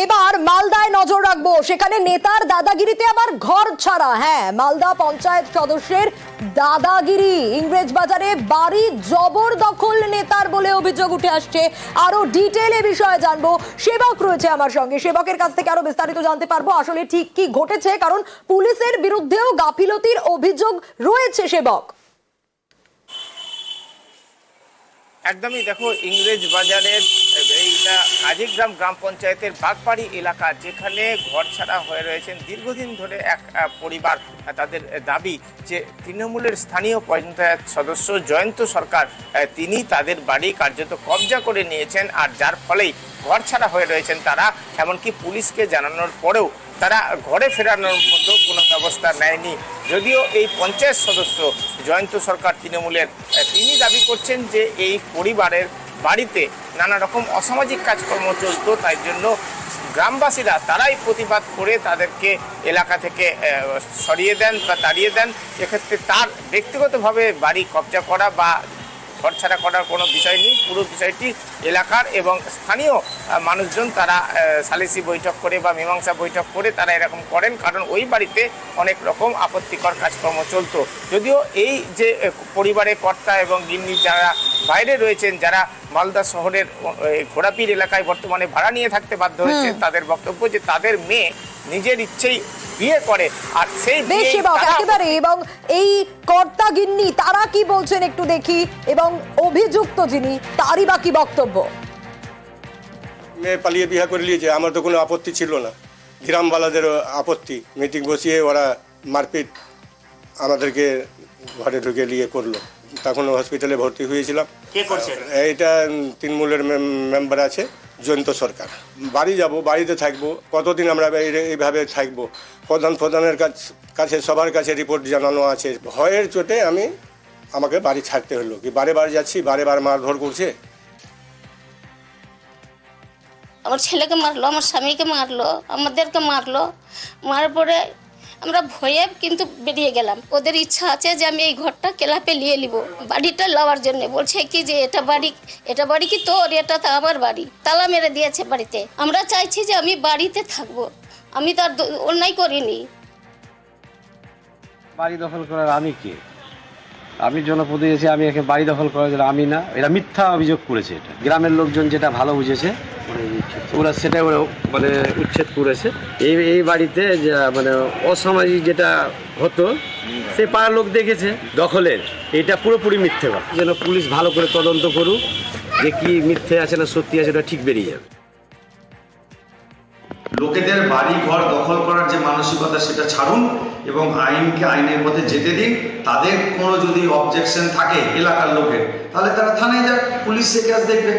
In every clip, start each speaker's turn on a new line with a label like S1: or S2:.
S1: এবার মালদায় নজর রাখবো, সেখানে নেতার দাদাগিরিতে আবার ঘর ছাড়া। হ্যাঁ, মালদা পঞ্চায়েত সদস্যের দাদাগিরি, ইংরেজ বাজারে বাড়ি জবরদখল নেতার বলে অভিযোগ উঠে আসছে। আরো ডিটেইলে বিষয়ে জানবো, সেবক রয়েছে আমার সঙ্গে, সেবকের কাছ থেকে আরো বিস্তারিত জানতে পারবো আসলে ঠিক কি ঘটেছে, কারণ পুলিশের বিরুদ্ধেও গাফিলতির অভিযোগ রয়েছে। সেবক,
S2: একদমই দেখো, ইংরেজ বাজারের এইটা কাজীগ্রাম গ্রাম পঞ্চায়েতের বাগবাড়ি এলাকা, যেখানে ঘর ছাড়া হয়ে রয়েছেন দীর্ঘদিন ধরে এক পরিবার। তাদের দাবি যে তৃণমূলের স্থানীয় পঞ্চায়েত সদস্য জয়ন্ত সরকার তিনি তাদের বাড়ি কার্যত কবজা করে নিয়েছেন, আর যার ফলেই ঘর ছাড়া হয়ে রয়েছেন তারা। এমনকি পুলিশকে জানানোর পরেও তারা ঘরে ফেরানোর মতো কোনো ব্যবস্থা নেয়নি। যদিও এই পঞ্চায়েত সদস্য জয়ন্ত সরকার তৃণমূলের, তিনি দাবি করছেন যে এই পরিবারের বাড়িতে নানা রকম অসামাজিক কাজকর্ম চলত, তাই জন্য গ্রামবাসীরা তারাই প্রতিবাদ করে তাদেরকে এলাকা থেকে সরিয়ে দেন বা তাড়িয়ে দেন। এক্ষেত্রে তার ব্যক্তিগতভাবে বাড়ি কবজা করা বা ঘরছাড়া করার কোনো বিষয় নেই। পুরো বিষয়টি এলাকার এবং স্থানীয় মানুষজন তারা সালিসি বৈঠক করে বা মীমাংসা বৈঠক করে তারা এরকম করেন, কারণ ওই বাড়িতে অনেক রকম আপত্তিকর কাজকর্ম চলতো। যদিও এই যে পরিবারের কর্তা এবং গিন্নি যারা বাইরে রয়েছেন, যারা মালদা শহরের ঘোড়াপীর এলাকায় বর্তমানে ভাড়া নিয়ে থাকতে বাধ্য হয়েছে, তাদের বক্তব্য যে তাদের মেয়ে নিজের ইচ্ছেই বিয়ে করে, আর সেই
S1: একেবারে। এবং এই কর্তা গিন্নি তারা কি বলছেন একটু দেখি, এবং অভিযুক্ত যিনি তারই বা কি বক্তব্য।
S3: মেয়ে পালিয়ে বিয়ে করে নিয়েছে, আমার তো কোনো আপত্তি ছিল না, গ্রামবালাদেরও আপত্তি। মিটিং বসিয়ে ওরা মারপিট আমাদেরকে ঘরে ঢুকে নিয়ে করলো। তখন হসপিটালে ভর্তি হয়েছিলাম। এইটা তৃণমূলের মেম্বার আছে জয়ন্ত সরকার। বাড়ি যাব, বাড়িতে থাকবো, কতদিন আমরা এইভাবে থাকবো? প্রধানের কাছে সবার কাছে রিপোর্ট জানানো আছে। ভয়ের চোটে আমাকে বাড়ি ছাড়তে হলো। কি বারে বার যাচ্ছি, বারে বার মারধর করছে।
S4: আমার ছেলেকে মারলো, আমার স্বামীকে মারলো, আমাদেরকে মারলো। মারার পরে আমরা ভয়ে কিন্তু বেরিয়ে গেলাম। ওদের ইচ্ছা আছে যে আমি এই ঘরটা ক্লাবে নিয়ে নিব, বাড়িটা লওয়ার জন্য। বলছে কি যে এটা বাড়ি কি তোর? এটা তো আমার বাড়ি, তালা মেরে দিয়েছে বাড়িতে। আমরা চাইছি যে আমি বাড়িতে থাকবো, আমি তার অন্যায় করিনি।
S5: বাড়ি দখল করার আমি কে? আমি জনপ্রতিনিধি, আমি একে বাড়ি দখল করার জন্য আমি না। এরা মিথ্যা অভিযোগ করেছে। এটা গ্রামের লোকজন যেটা ভালো বুঝেছে ওরা সেটা মানে উচ্ছেদ করেছে। এই বাড়িতে মানে অসামাজিক যেটা হতো সে পাড়ার লোক দেখেছে দখলের, এটা পুরোপুরি মিথ্যে কথা। যেন পুলিশ ভালো করে তদন্ত করুক যে কি মিথ্যে আছে না সত্যি আছে, ওটা ঠিক বেরিয়ে যাবে।
S6: লোকেদের বাড়ি ঘর দখল করার যে মানসিকতা সেটা ছাড়ুন এবং আইনকে আইনের পথে যেতে দিন। তাদের কোনো যদি অবজেকশন থাকে এলাকার লোকের, তাহলে তারা থানায় যাক, পুলিশ সে কেস দেখবে।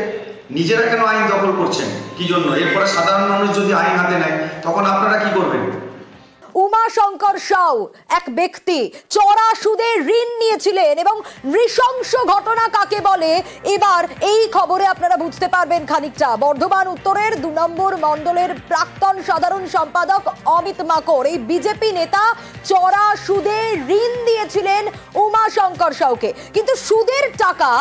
S6: নিজেরা কেন আইন দখল করছেন, কি জন্য? এরপরে সাধারণ মানুষ যদি আইন হাতে নেয় তখন আপনারা কি করবেন?
S1: উমাশঙ্কর সাউ এক ব্যক্তি চড়া সুদে ঋণ নিয়েছিলেন, এবং নৃশংস ঘটনা কাকে বলে এবার এই খবরে আপনারা বুঝতে পারবেন খানিকটা। বর্ধমান উত্তরের 2 নম্বর মণ্ডলের প্রাক্তন সাধারণ সম্পাদক অমিত মাকড়, এই বিজেপি নেতা চড়া সুদে ঋণ দিয়েছিলেন উমাশঙ্কর সাউকে। কিন্তু সুদের টাকা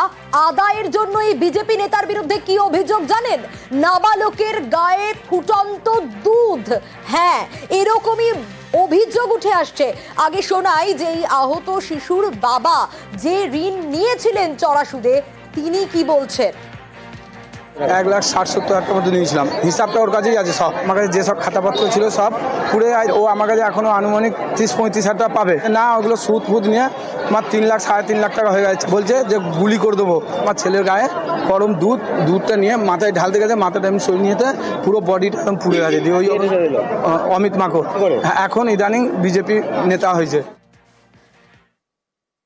S1: আদায়ের জন্য এই বিজেপি নেতার বিরুদ্ধে কি অভিযোগ জানেন? নাবালকের গায়ে ফুটন্ত দুধ। হ্যাঁ, এরকমই অভিযোগ উঠে আসছে। আগে শোনাই যে এই আহত শিশুর বাবা যে ঋণ নিয়েছিলেন চড়া সুদে, তিনি কি বলছেন।
S7: 1,60,70,000 মতো নিয়েছিলাম। হিসাবটা ওর কাছেই আছে সব। আমার কাছে যেসব খাতাপত্র ছিল সব পুরে, ও আমার কাছে এখনো আনুমানিক 30-35 হাজার টাকা পাবে না। ওগুলো সুদ ফুদ নিয়ে আমার 3 লাখ 3.5 লাখ টাকা হয়ে গেছে। বলছে যে গুলি করে দেবো। আমার ছেলের গায়ে গরম দুধটা নিয়ে মাথায় ঢালতে গেছে, মাথাটা এমনি সই নিয়েতে পুরো বডিটা একদম পুড়ে গেছে। দিয়ে ওই অমিত মাকড় এখন ইদানিং বিজেপি নেতা হয়েছে।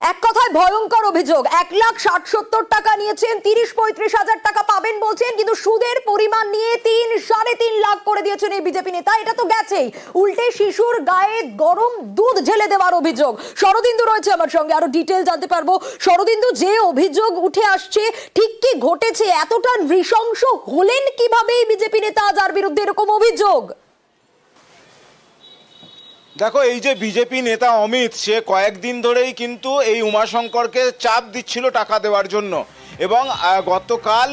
S1: এক কথায় ভয়ঙ্কর অভিযোগ। 1,60,70,000 টাকা নিয়েছেন, 30-35 হাজার টাকা পাবেন বলছেন, কিন্তু সুদের পরিমাণ নিয়ে 3-3.5 লাখ করে দিয়েছেন এই বিজেপি নেতা। এটা তো গেছেই, উল্টে শিশুর গায়ে গরম দুধ ঢেলে দেওয়ার অভিযোগ। শরদিন্দু রয়েছে আমার সঙ্গে, আরো ডিটেল জানতে পারবো। শরদিন্দু, যে অভিযোগ উঠে আসছে ঠিক কি ঘটেছে? এতটা নৃশংস হলেন কিভাবে এই বিজেপি নেতা যার বিরুদ্ধে এরকম অভিযোগ?
S8: দেখো, এই যে বিজেপি নেতা অমিত, সে কয়েকদিন ধরেই কিন্তু এই উমাশঙ্করকে চাপ দিচ্ছিল টাকা দেওয়ার জন্য, এবং গতকাল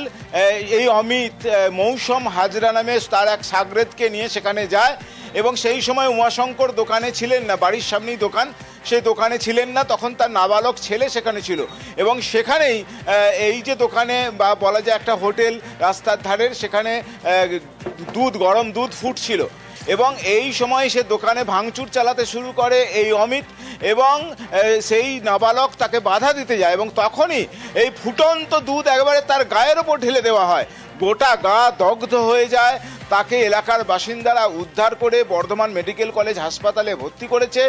S8: এই অমিত মৌসুম হাজরা নামে তার এক সাগরেদকে নিয়ে সেখানে যায় এবং সেই সময় উমাশঙ্কর দোকানে ছিলেন না, বাড়ির সামনেই দোকান, সেই দোকানে ছিলেন না, তখন তার নাবালক ছেলে সেখানে ছিল এবং সেখানেই এই যে দোকানে বা বলা যায় একটা হোটেল রাস্তার ধারের, সেখানে গরম দুধ ফুটছিল এবং এই সময় সে দোকানে ভাঙচুর চালাতে শুরু করে এই অমিত এবং সেই নাবালক তাকে বাধা দিতে যায় এবং তখনই এই ফুটন্ত দুধ একেবারে তার গায়ের ওপর ঢেলে দেওয়া হয়। গোটা গা দগ্ধ হয়ে যায়। তাকে এলাকার বাসিন্দারা উদ্ধার করে বর্ধমান মেডিকেল কলেজ হাসপাতালে ভর্তি করেছে।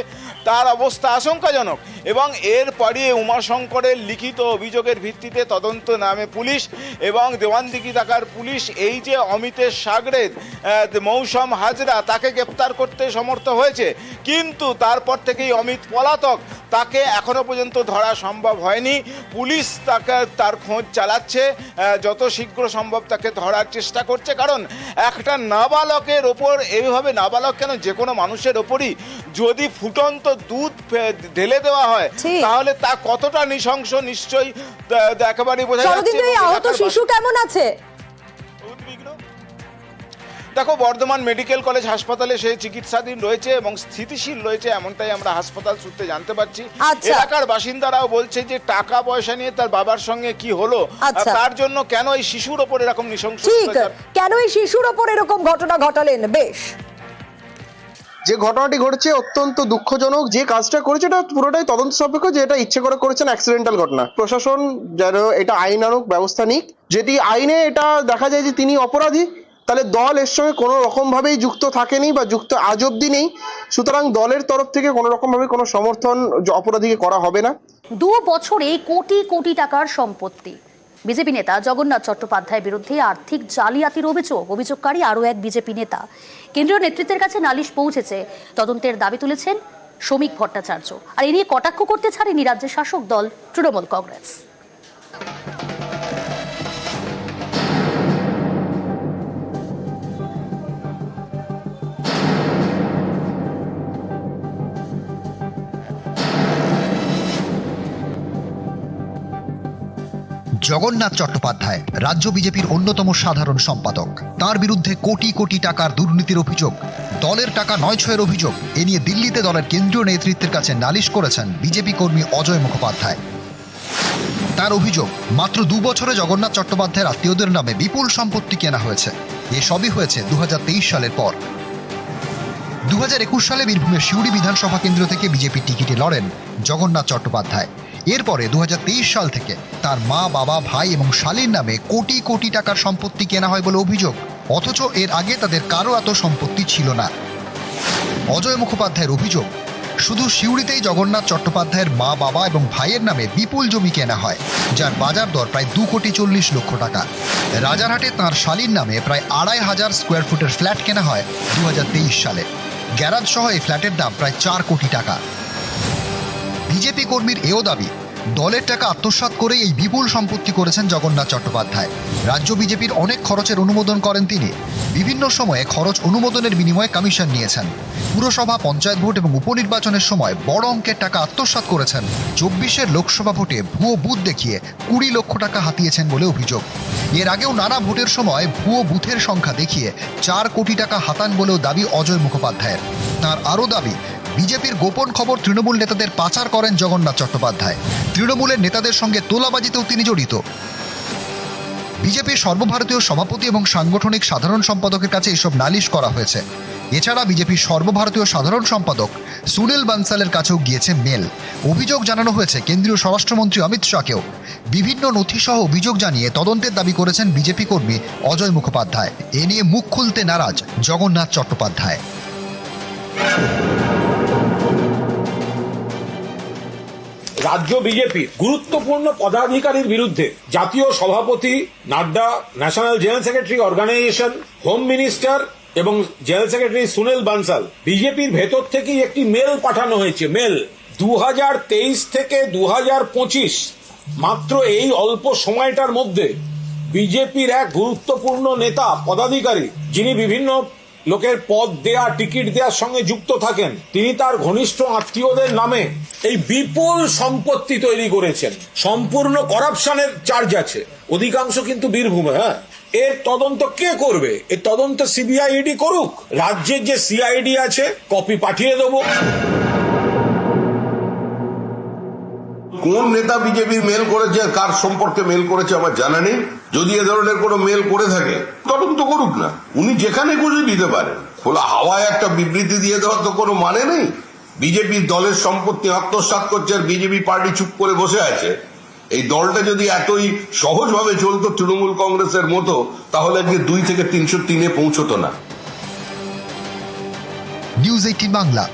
S8: তার অবস্থা আশঙ্কাজনক এবং এরপরই উমাশঙ্করের লিখিত অভিযোগের ভিত্তিতে তদন্ত নামে পুলিশ এবং দেওয়ানদিঘি থাকার পুলিশ এই যে অমিতের সাগরেদ মৌসুম হাজরা তাকে গ্রেপ্তার করতে সমর্থ হয়েছে, কিন্তু তারপর থেকেই অমিত পলাতক। তাকে এখনো পর্যন্ত ধরা সম্ভব হয়নি। পুলিশ তার খোঁজ চালাচ্ছে, যত শীঘ্র সম্ভব তাকে ধরার চেষ্টা করছে, কারণ একটা নাবালকের ওপর এইভাবে, নাবালক কেন যে কোনো মানুষের ওপরই যদি ফুটন্ত দুধ ঢেলে দেওয়া হয় তাহলে তা কতটা নৃশংস নিশ্চয়ই একেবারেই বোঝা যাচ্ছে।
S1: আহত শিশু কেমন আছে?
S8: দেখো, বর্ধমান মেডিকেল কলেজ হাসপাতালে সে চিকিৎসাধীন রয়েছে এবং স্থিতিশীল রয়েছে, এমনটাই আমরা হাসপাতাল সূত্রে জানতে পারছি। এলাকার বাসিন্দারাও বলছে যে টাকা পয়সা নিয়ে তার বাবার সঙ্গে কি হলো, তার জন্য কেন এই শিশুর ওপর এরকম নৃশংস,
S1: কেন এই শিশুর ওপর এরকম ঘটনা ঘটালেন? বেশ,
S9: যে ঘটনাটি ঘটেছে অত্যন্ত দুঃখজনক। যে কাজটা করেছে এটা পুরোটাই তদন্ত সাপেক্ষ, যে এটা ইচ্ছে করে করেছেন, অ্যাক্সিডেন্টাল ঘটনা। প্রশাসন যেন এটা আইনানুগ ব্যবস্থা নিক। যদি আইনে এটা দেখা যায় যে তিনি অপরাধী, তাহলে দল এর সঙ্গে কোনো রকমভাবেই যুক্ত থাকেনি বা যুক্ত আজ অব্দি নেই। সুতরাং দলের তরফ থেকে কোনো রকমভাবে কোনো সমর্থন অপরাধীকে করা হবে না।
S10: 2 বছরে কোটি কোটি টাকার সম্পত্তি। বিজেপি নেতা জগন্নাথ চট্টোপাধ্যায়ের বিরুদ্ধে আর্থিক জালিয়াতির অভিযোগকারী আরও এক বিজেপি নেতা। কেন্দ্রীয় নেতৃত্বের কাছে নালিশ পৌঁছেছে, তদন্তের দাবি তুলেছেন শ্রমিক ভট্টাচার্য। আর এ নিয়ে কটাক্ষ করতে ছাড়েনি রাজ্যের শাসক দল তৃণমূল কংগ্রেস।
S11: জগন্নাথ চট্টোপাধ্যায় রাজ্য বিজেপির অন্যতম সাধারণ সম্পাদক। তার বিরুদ্ধে কোটি কোটি টাকার দুর্নীতির অভিযোগ, দলের টাকা 9-6-এর অভিযোগ। এ নিয়ে দিল্লিতে দলের কেন্দ্রীয় নেতৃত্বের কাছে নালিশ করেছেন বিজেপি কর্মী অজয় মুখোপাধ্যায়। তার অভিযোগ, মাত্র 2 বছরে জগন্নাথ চট্টোপাধ্যায়ের আত্মীয়দের নামে বিপুল সম্পত্তি কেনা হয়েছে। এসবই হয়েছে 2023 সালের পর। 2021 সালে বীরভূমের সিউড়ি বিধানসভা কেন্দ্র থেকে বিজেপির টিকিটে লড়েন জগন্নাথ চট্টোপাধ্যায়। এরপরে 2023 সাল থেকে তার মা, বাবা, ভাই এবং শালীর নামে কোটি কোটি টাকার সম্পত্তি কেনা হয় বলে অভিযোগ, অথচ এর আগে তাদের কারো এত সম্পত্তি ছিল না। অজয় মুখোপাধ্যায়ের অভিযোগ, শুধু সিউড়িতেই জগন্নাথ চট্টোপাধ্যায়ের মা, বাবা এবং ভাইয়ের নামে বিপুল জমি কেনা হয়, যার বাজার দর প্রায় 2,40,00,000 টাকা। রাজারহাটে তাঁর শালীর নামে প্রায় 2,500 স্কোয়ার ফুটের ফ্ল্যাট কেনা হয় 2023 সালে। গ্যারাজ সহ এই ফ্ল্যাটের দাম প্রায় 4 কোটি টাকা। বিজেপি কর্মীর এও দাবি, দলের টাকা আত্মসাৎ করে এই বিপুল সম্পত্তি করেছেন জগন্নাথ চট্টোপাধ্যায়। রাজ্য বিজেপির অনেক খরচের অনুমোদন করেন তিনি। বিভিন্ন সময়ে খরচ অনুমোদনের বিনিময়ে কমিশন নিয়েছেন। পুরসভা, পঞ্চায়েত ভোট এবং উপনির্বাচনের সময় বড় অঙ্কের টাকা আত্মসাৎ করেছেন। 24-এর লোকসভা ভোটে ভুয়ো বুথ দেখিয়ে 20 লক্ষ টাকা হাতিয়েছেন বলে অভিযোগ। এর আগেও নানা ভোটের সময় ভুয়ো বুথের সংখ্যা দেখিয়ে 4 কোটি টাকা হাতান বলেও দাবি অজয় মুখোপাধ্যায়ের। তার আরও দাবি, বিজেপির গোপন খবর তৃণমূল নেতাদের পাচার করেন জগন্নাথ চট্টোপাধ্যায়। তৃণমূলের নেতাদের সঙ্গে তোলাবাজিতেও তিনি জড়িত। বিজেপির সর্বভারতীয় সভাপতি এবং সাংগঠনিক সাধারণ সম্পাদকের কাছে এসব নালিশ করা হয়েছে। এছাড়া বিজেপির সর্বভারতীয় সাধারণ সম্পাদক সুনীল বানসালের কাছেও গিয়েছে মেল। অভিযোগ জানানো হয়েছে কেন্দ্রীয় স্বরাষ্ট্রমন্ত্রী অমিত শাহকেও। বিভিন্ন নথিসহ অভিযোগ জানিয়ে তদন্তের দাবি করেছেন বিজেপি কর্মী অজয় মুখোপাধ্যায়। এ নিয়ে মুখ খুলতে নারাজ জগন্নাথ চট্টোপাধ্যায়।
S12: রাজ্য বিজেপির গুরুত্বপূর্ণ পদাধিকারীর বিরুদ্ধে জাতীয় সভাপতি Nadda, national general secretary organisation, home minister এবং জেনারেল সেক্রেটারি সুনীল বানসাল, বিজেপির ভেতর থেকেই একটি মেল পাঠানো হয়েছে। মেল 2023 থেকে 2025, মাত্র এই অল্প সময়টার মধ্যে বিজেপির এক গুরুত্বপূর্ণ নেতা, পদাধিকারী, যিনি বিভিন্ন লোকের পদ দেয়া টিকিট দেওয়ার সঙ্গে যুক্ত থাকেন, তিনি তার ঘনিষ্ঠ আত্মীয়দের নামে এই বিপুল সম্পত্তি তৈরি করেছেন। সম্পূর্ণ করাপশনের চার্জ আছে, অধিকাংশ কিন্তু বীরভূমে। হ্যাঁ, এর তদন্ত কে করবে? এর তদন্ত সিবিআই ইডি করুক। রাজ্যের যে সিআইডি আছে, কপি পাঠিয়ে দেবো।
S13: কোন নেতা বিজেপির মেল করেছে, কার সম্পর্কে মেল করেছে আমার জানা নেই। যদি এ ধরনের কোনো মেল করে থাকে তদন্ত করুক না, উনি যেখানে খুশি দিতে পারেন। খোলা হাওয়ায় একটা বিবৃতি দিয়ে দেওয়ার তো কোনো মানে নেই। বিজেপির দলের সম্পত্তি আত্মসাৎ করছে আর বিজেপি পার্টি চুপ করে বসে আছে। এই দলটা যদি এতই সহজভাবে চলতো তৃণমূল কংগ্রেসের মতো, তাহলে আজকে 2 থেকে 303-এ পৌঁছতো না।
S11: নিউজ 18 বাংলা।